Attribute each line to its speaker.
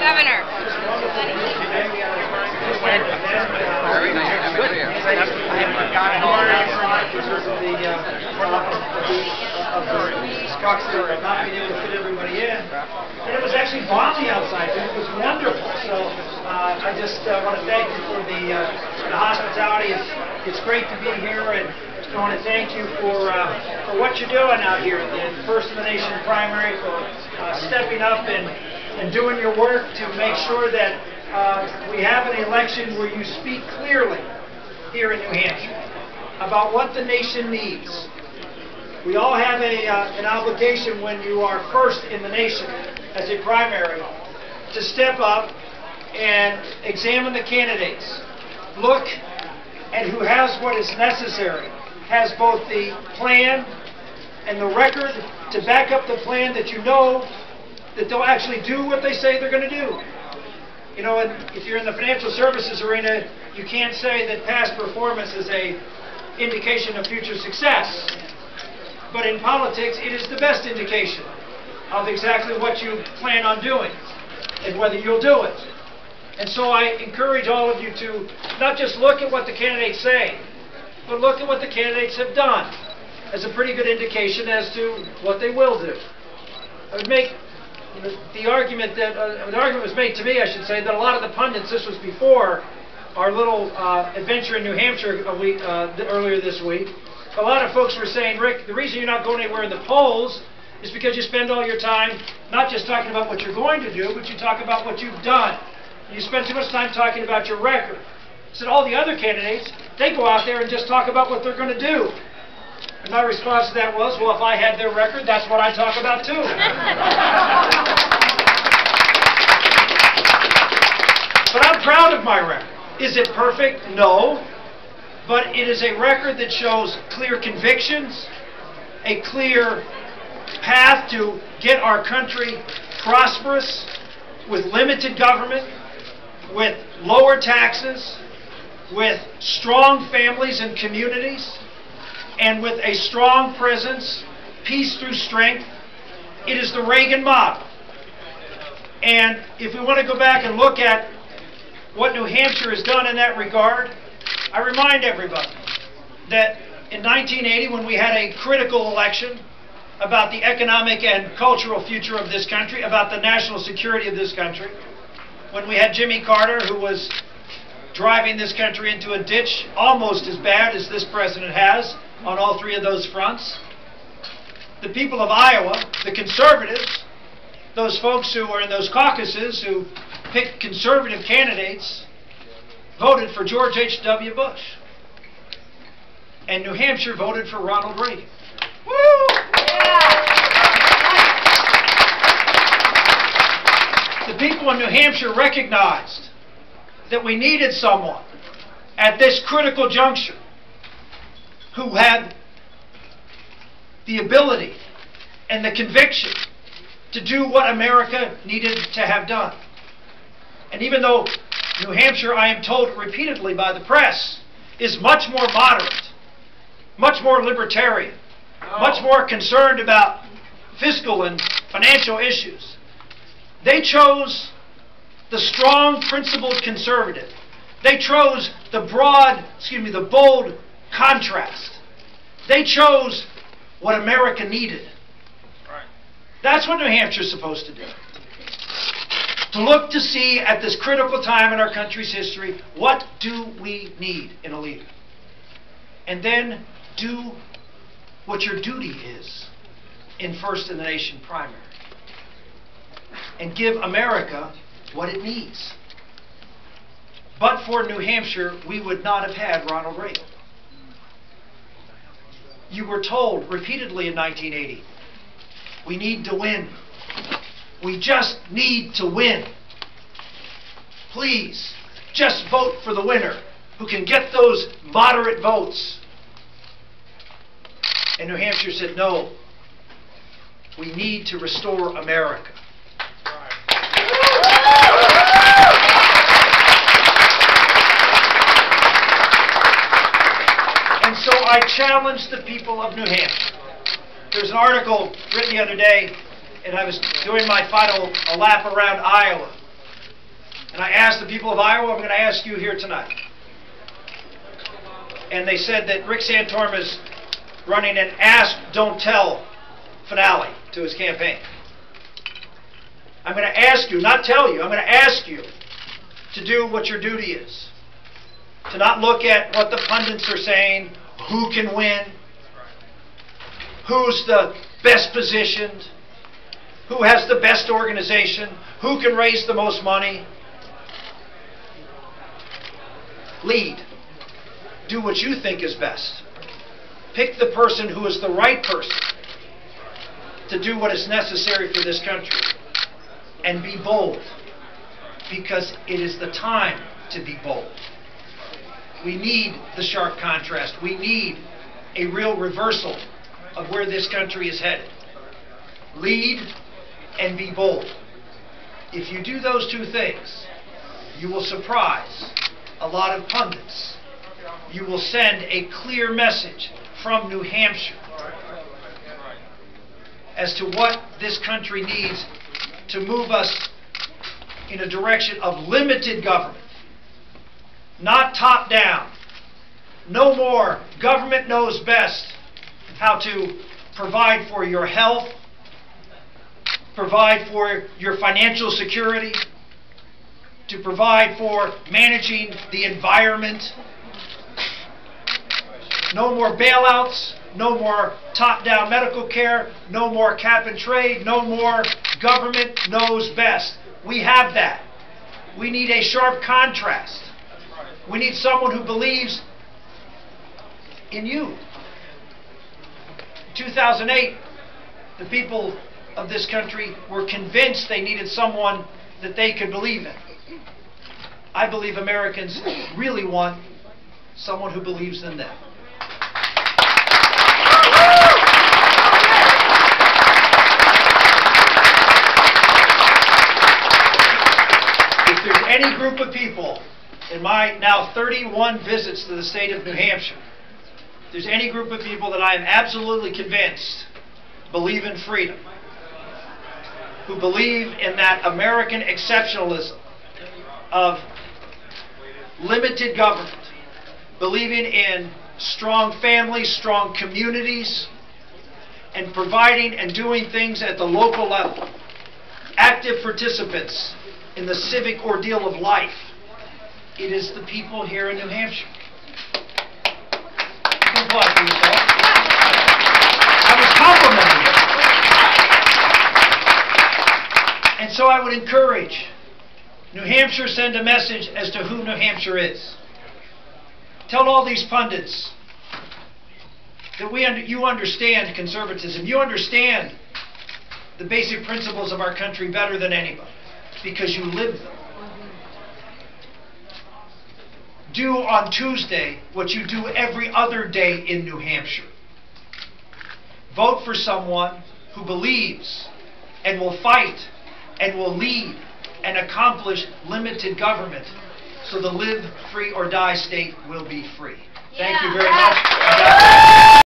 Speaker 1: Governor.
Speaker 2: Not being able to fit everybody in. And it was actually balmy outside. It was wonderful. So I just want to thank you for the hospitality. It's great to be here, and I want to thank you for what you're doing out here, the First in the Nation primary, for stepping up and doing your work to make sure that we have an election where you speak clearly here in New Hampshire about what the nation needs. We all have an obligation when you are first in the nation as a primary to step up and examine the candidates. Look at who has what is necessary, has both the plan and the record to back up the plan, that you know that they'll actually do what they say they're going to do. You know, and if you're in the financial services arena, you can't say that past performance is an indication of future success. But in politics, it is the best indication of exactly what you plan on doing and whether you'll do it. And so I encourage all of you to not just look at what the candidates say, but look at what the candidates have done as a pretty good indication as to what they will do. I would make the argument that the argument was made to me, I should say, that a lot of the pundits, this was before our little adventure in New Hampshire earlier this week. A lot of folks were saying, Rick, the reason you're not going anywhere in the polls is because you spend all your time not just talking about what you're going to do, but you talk about what you've done. You spend too much time talking about your record. I said all the other candidates, they go out there and just talk about what they're going to do. And my response to that was, well, if I had their record, that's what I talk about too. But I'm proud of my record. Is it perfect? No. But it is a record that shows clear convictions, a clear path to get our country prosperous with limited government, with lower taxes, with strong families and communities, and with a strong presence, peace through strength. It is the Reagan model. And if we want to go back and look at what New Hampshire has done in that regard, I remind everybody that in 1980, when we had a critical election about the economic and cultural future of this country, about the national security of this country, when we had Jimmy Carter, who was driving this country into a ditch almost as bad as this president has on all three of those fronts, the people of Iowa, the conservatives, those folks who are in those caucuses who picked conservative candidates, voted for George H.W. Bush. And New Hampshire voted for Ronald Reagan. Woo! Yeah. The people in New Hampshire recognized that we needed someone at this critical juncture who had the ability and the conviction to do what America needed to have done. And even though New Hampshire, I am told repeatedly by the press, is much more moderate, much more libertarian, much more concerned about fiscal and financial issues, they chose the strong, principled conservative. They chose the the bold contrast. They chose what America needed. That's what New Hampshire is supposed to do. To look to see at this critical time in our country's history, what do we need in a leader? And then do what your duty is in First in the Nation primary. And give America what it needs. But for New Hampshire, we would not have had Ronald Reagan. You were told repeatedly in 1980, we need to win. We just need to win. Please, just vote for the winner who can get those moderate votes. And New Hampshire said, no, we need to restore America. And so I challenge the people of New Hampshire. There's an article written the other day, and I was doing my final lap around Iowa, And I asked the people of Iowa, I'm going to ask you here tonight. And they said that Rick Santorum is running an ask, don't tell finale to his campaign. I'm going to ask you, not tell you, I'm going to ask you to do what your duty is. To not look at what the pundits are saying, who can win, who's the best positioned, who has the best organization, who can raise the most money. Lead. Do what you think is best. Pick the person who is the right person to do what is necessary for this country. And be bold, because it is the time to be bold. We need the sharp contrast. We need a real reversal of where this country is headed. Lead and be bold. If you do those two things, you will surprise a lot of pundits. You will send a clear message from New Hampshire as to what this country needs to move us in a direction of limited government, not top down. No more government knows best how to provide for your health, provide for your financial security, to provide for managing the environment. No more bailouts, no more top-down medical care, no more cap and trade, no more government knows best. We have that. We need a sharp contrast. We need someone who believes in you. In 2008, the people of this country were convinced they needed someone that they could believe in. I believe Americans really want someone who believes in them. If there's any group of people in my now 31 visits to the state of New Hampshire, if there's any group of people that I am absolutely convinced believe in freedom, who believe in that American exceptionalism of limited government, believing in strong families, strong communities, and providing and doing things at the local level, active participants in the civic ordeal of life. It is the people here in New Hampshire. You can applaud for yourself. I was complimenting you. And so I would encourage New Hampshire, send a message as to who New Hampshire is. Tell all these pundits that you understand conservatism. You understand the basic principles of our country better than anybody because you live them. Do on Tuesday what you do every other day in New Hampshire. Vote for someone who believes and will fight and will lead and accomplish limited government so the live free or die state will be free. Thank you very much.